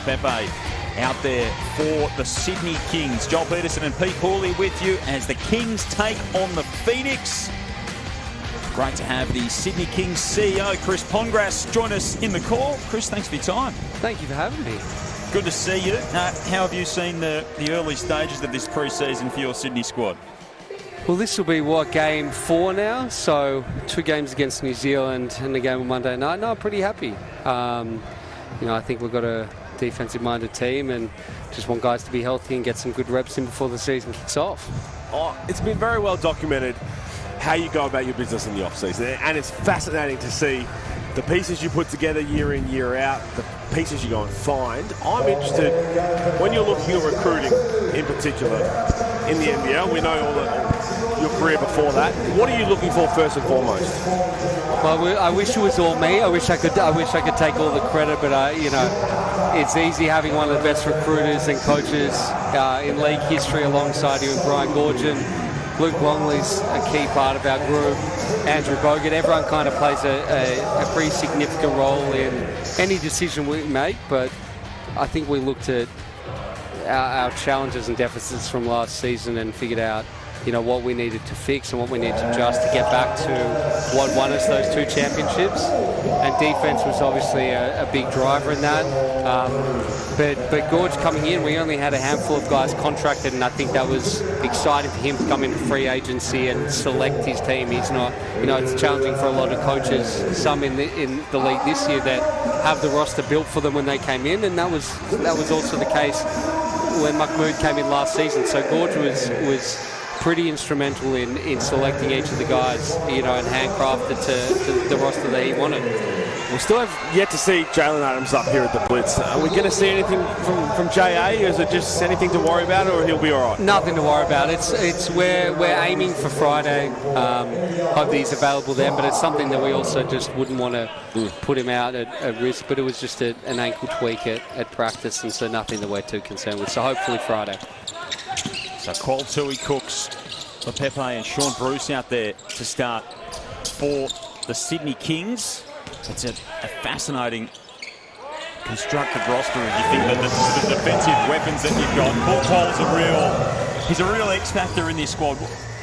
Lepepe out there for the Sydney Kings. Joel Peterson and Pete Hooley with you as the Kings take on the Phoenix. Great to have the Sydney Kings CEO Chris Pongrass join us in the call. Chris, thanks for your time. Thank you for having me. Good to see you. How have you seen the early stages of this pre-season for your Sydney squad? Well, this will be, game 4 now? So 2 games against New Zealand and the game on Monday night. No, I'm pretty happy. I think we've got a defensive-minded team and just want guys to be healthy and get some good reps in before the season kicks off. It's been very well documented how you go about your business in the off-season, and it's fascinating to see the pieces you put together year in, year out, the pieces you go and find. I'm interested, when you're looking at recruiting in particular in the NBL, we know all your career before that. What are you looking for first and foremost? Well, I wish it was all me. I wish I could take all the credit, but it's easy having one of the best recruiters and coaches in league history alongside you, and Brian Gorgon. Luke Longley's a key part of our group. Andrew Bogut. Everyone kind of plays a pretty significant role in any decision we make, but I think we looked at our challenges and deficits from last season and figured out what we needed to fix and what we needed to adjust to get back to what won us those 2 championships. And defense was obviously a big driver in that. But Gorge coming in, we only had a handful of guys contracted, and I think that was exciting for him to come into free agency and select his team. He's not, it's challenging for a lot of coaches, some in the league this year, that have the roster built for them when they came in, and that was also the case when Mahmood came in last season. So Gorge was pretty instrumental in selecting each of the guys, and handcrafted to the roster that he wanted. We still have yet to see Jalen Adams up here at the Blitz. Are we going to see anything from JA? Is it just anything to worry about, or he'll be all right? Nothing to worry about. We're aiming for Friday. Hope he's available then, but it's something that we also just wouldn't want to put him out at risk. But it was just an ankle tweak at practice, and so nothing that we're too concerned with. So hopefully Friday. So Qual Tui Cooks, Lepepe and Sean Bruce out there to start for the Sydney Kings. It's a fascinating constructed roster if you think that the defensive weapons that you've got. Paul Qual's he's a real X-factor in this squad.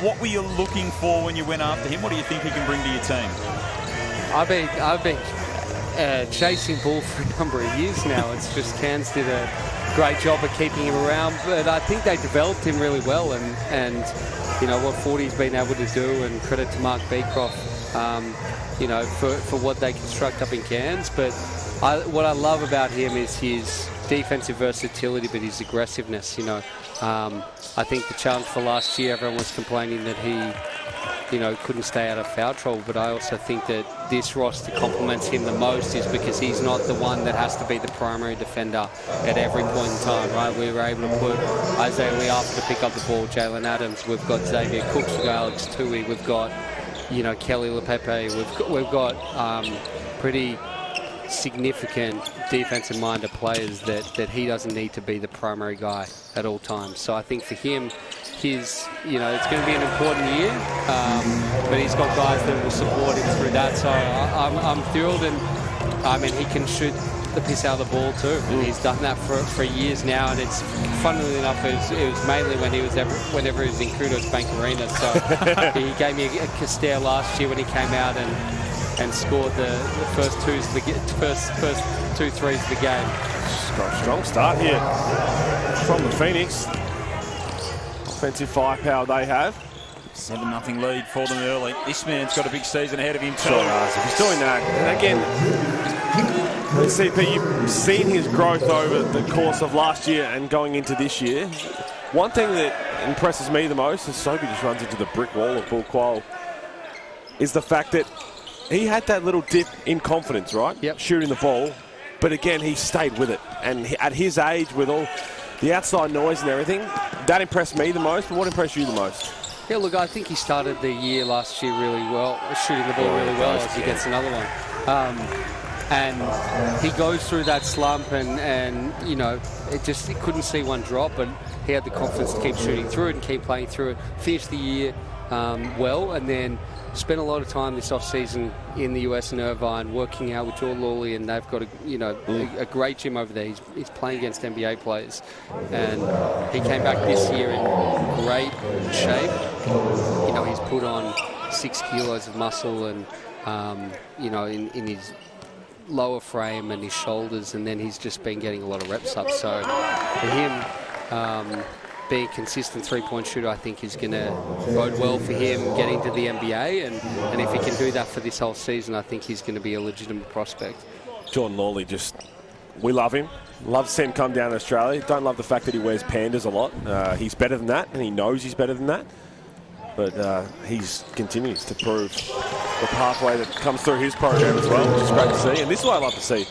What were you looking for when you went after him? What do you think he can bring to your team? I've been chasing Paul for a number of years now. It's just Cairns did a great job of keeping him around, but I think they developed him really well, and what 40's been able to do, and credit to Mark Beecroft, for what they construct up in Cairns. But what I love about him is his defensive versatility, but his aggressiveness. I think the challenge for last year, everyone was complaining that he couldn't stay out of foul trouble, but I also think that this roster complements him the most is because he's not the one that has to be the primary defender at every point in time, right? We were able to put Isaiah Liafa to pick up the ball, Jalen Adams, we've got Xavier Cooks, we've got Alex Tui, we've got, Kelly Lepepe, we've got pretty significant defensive-minded players that he doesn't need to be the primary guy at all times. So I think for him, it's going to be an important year, but he's got guys that will support him through that. So I'm thrilled, and he can shoot the piss out of the ball too. And he's done that for years now, and it's funnily enough, it was mainly whenever he was in Kudos Bank Arena. So he gave me a Castell last year when he came out and scored the first 2 threes of the game. Strong start here from the Phoenix. Offensive firepower they have. 7-0 lead for them early. This man's got a big season ahead of him too. Sure does. If he's doing that, and again, CP, you've seen his growth over the course of last year and going into this year. One thing that impresses me the most, as Soapy just runs into the brick wall of Paul Qual, is the fact that he had that little dip in confidence, right? Yep. Shooting the ball, but again, he stayed with it. And at his age, with all the outside noise and everything, that impressed me the most. But what impressed you the most? Yeah, look, I think he started the year last year really well, shooting the ball really well as he gets another one. And he goes through that slump and it couldn't see one drop, but he had the confidence to keep shooting through it and keep playing through it. Finished the year well, and then spent a lot of time this off-season in the US in Irvine working out with Jordan Hooley, and they've got a great gym over there. He's playing against NBA players, and he came back this year in great shape. He's put on 6 kilos of muscle, and in his lower frame and his shoulders, and then he's just been getting a lot of reps up. So for him, being a consistent three-point shooter, I think is going to bode well for him getting to the NBA, and if he can do that for this whole season, I think he's going to be a legitimate prospect. Jordan Hooley, we love him. Love to see him come down to Australia. Don't love the fact that he wears pandas a lot. He's better than that, and he knows he's better than that. But he continues to prove the pathway that comes through his program as well, which is great to see. And this is what I love to see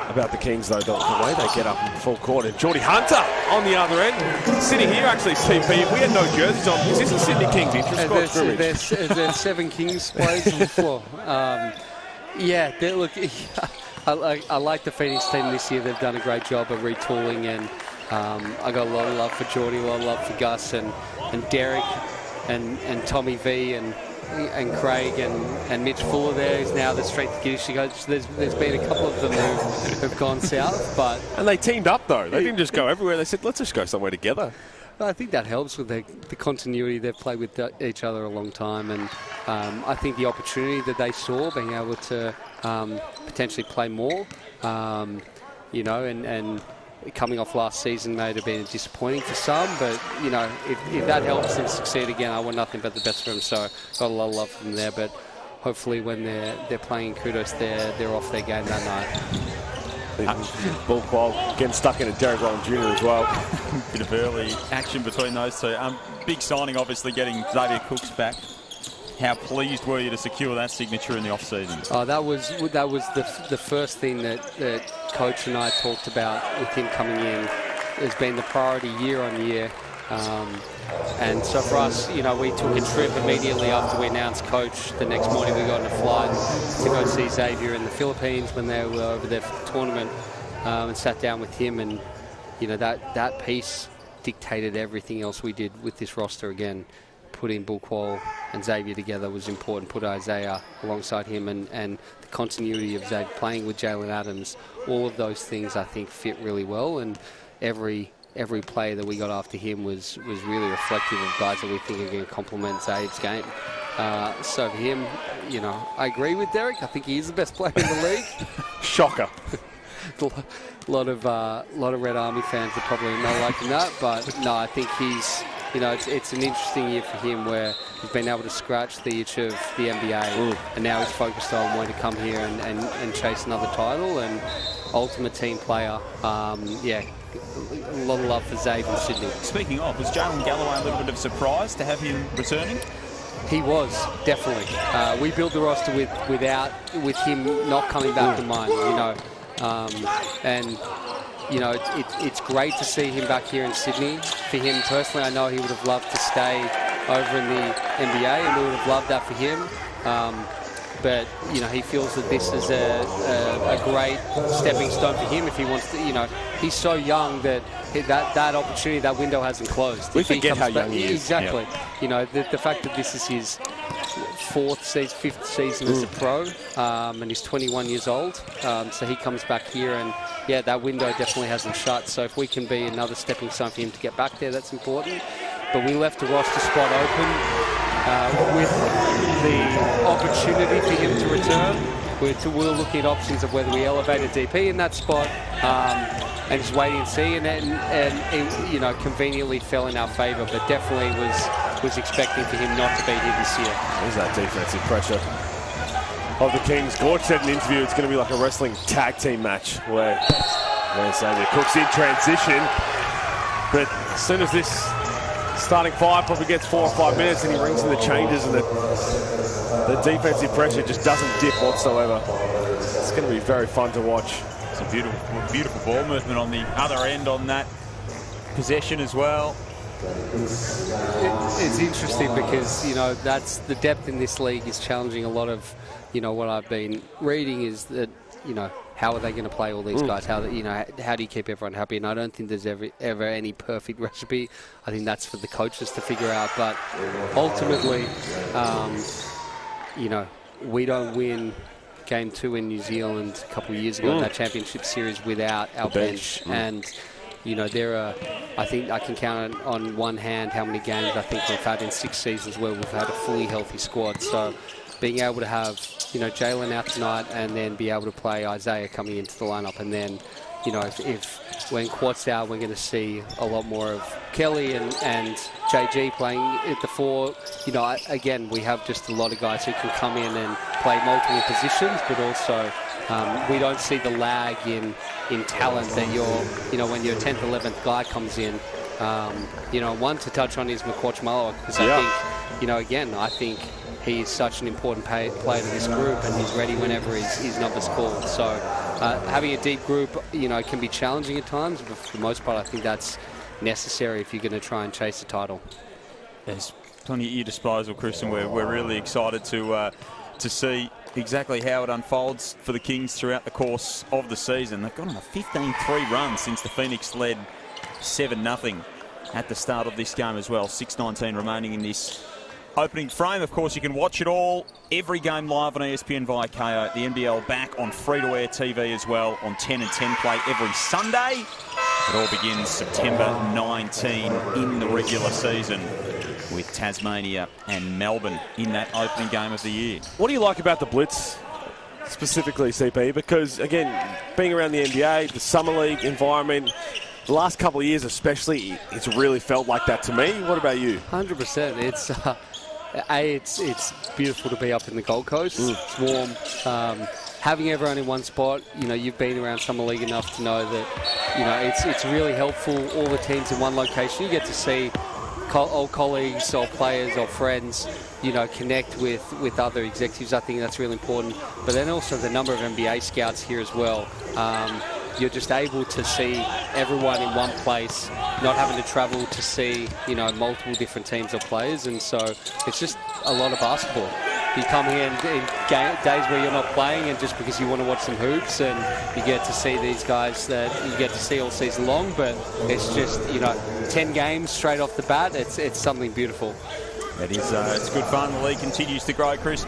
about the Kings, though, the way they get up in full court. And Geordie Hunter on the other end. Sitting here, actually, TP, if we had no jerseys on, is this a Sydney Kings interest? There's 7 Kings players on the floor. Look, I like the Phoenix team this year. They've done a great job of retooling, and I got a lot of love for Geordie, a lot of love for Gus and Derek and Tommy V and Craig and Mitch Fuller there, who's now the strength and conditioning coach. There's been a couple of them who've gone south, and they teamed up though. They didn't just go everywhere. They said, let's just go somewhere together. I think that helps with the continuity. They've played with each other a long time, and I think the opportunity that they saw, being able to potentially play more, and coming off last season may have been disappointing for some, but if that helps them succeed again, I want nothing but the best for them. So got a lot of love from there, but hopefully when they're playing Kudos, they're off their game that night. Ball qual getting stuck into Derek Rowan Jr. as well. Bit of early action between those two. Big signing, obviously, getting Xavier Cooks back. How pleased were you to secure that signature in the off-season? Oh, that was the first thing that Coach and I talked about with him coming in. Has been the priority year on year. And so for us, we took a trip immediately after we announced Coach. The next morning we got on a flight to go see Xavier in the Philippines when they were over there for the tournament, and sat down with him, and that piece dictated everything else we did with this roster. Again, putting Bulquall and Xavier together was important. Put Isaiah alongside him, and the continuity of Xavier playing with Jalen Adams. All of those things I think fit really well, and every player that we got after him was really reflective of guys that we think are going to complement Zaid's game. So for him, I agree with Derek. I think he is the best player in the league. Shocker. A lot of Red Army fans are probably not liking that, but no, I think he's, it's an interesting year for him where he's been able to scratch the itch of the NBA, and now he's focused on wanting to come here and chase another title, and ultimate team player. A lot of love for Zaid in Sydney. Speaking of, was Jalen Galloway a little bit of a surprise to have him returning? He was, definitely. We built the roster with him not coming back in mind, it's great to see him back here in Sydney. For him personally, I know he would have loved to stay over in the NBA, and we would have loved that for him. But he feels that this is a great stepping stone for him if he wants to. He's so young that opportunity, that window hasn't closed. We forget how young he is. Exactly. Yep. The fact that this is his fifth season as a pro, and he's 21 years old. So he comes back here, and that window definitely hasn't shut. So if we can be another stepping stone for him to get back there, that's important. But we left the roster spot open. With the opportunity for him to return, we're looking at options of whether we elevate a DP in that spot, and just waiting and see. And it, conveniently fell in our favour, but definitely was expecting for him not to be here this year. There's that defensive pressure of the Kings. Gorge said in an interview it's going to be like a wrestling tag team match where Xavier Cook's in transition, but as soon as this starting five probably gets 4 or 5 minutes, and he rings in the changes, and the defensive pressure just doesn't dip whatsoever. It's going to be very fun to watch. It's a beautiful ball movement on the other end on that possession as well. It's interesting because, that's the depth in this league is challenging a lot of, what I've been reading is that, how are they going to play all these guys? How do you keep everyone happy? And I don't think there's ever any perfect recipe. I think that's for the coaches to figure out. But ultimately, we don't win Game 2 in New Zealand a couple of years ago in that championship series without our bench. And I think I can count on one hand how many games I think we've had in 6 seasons where we've had a fully healthy squad. So being able to have, Jalen out tonight and then be able to play Isaiah coming into the lineup, and then, if when Quad's out, we're going to see a lot more of Kelly and JG playing at the 4. Again, we have just a lot of guys who can come in and play multiple positions, but also we don't see the lag in talent that when your 10th, 11th guy comes in. One to touch on is McQuatch Mullock, because I think he's such an important player to this group, and he's ready whenever his number's called. So having a deep group, can be challenging at times, but for the most part, I think that's necessary if you're going to try and chase the title. There's plenty at your disposal, Chris, and we're really excited to see exactly how it unfolds for the Kings throughout the course of the season. They've gone on a 15-3 run since the Phoenix led 7-0 at the start of this game as well. 6:19 remaining in this opening frame. Of course, you can watch it all, every game live on ESPN via KO. The NBL back on free-to-air TV as well on 10 and 10 play every Sunday. It all begins September 19 in the regular season, with Tasmania and Melbourne in that opening game of the year. What do you like about the Blitz specifically, CP? Because, again, being around the NBA, the Summer League environment, the last couple of years especially, it's really felt like that to me. What about you? 100%. It's beautiful to be up in the Gold Coast. It's warm. Having everyone in one spot, you've been around Summer League enough to know that, it's really helpful, all the teams in one location. You get to see old colleagues or players or friends, connect with other executives. I think that's really important. But then also the number of NBA scouts here as well. You're just able to see everyone in one place, not having to travel to see, multiple different teams or players. And so it's just a lot of basketball. You come here in days where you're not playing, and just because you want to watch some hoops, and you get to see these guys that you get to see all season long. But it's just, 10 games straight off the bat. It's something beautiful. It is. It's good fun. The league continues to grow, Chris.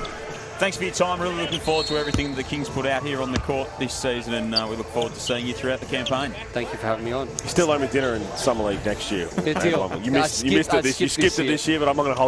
Thanks for your time. Really looking forward to everything the Kings put out here on the court this season, and we look forward to seeing you throughout the campaign. Thank you for having me on. You still owe me dinner in Summer League next year. Good deal. You missed it. You skipped it this year, but I'm not going to hold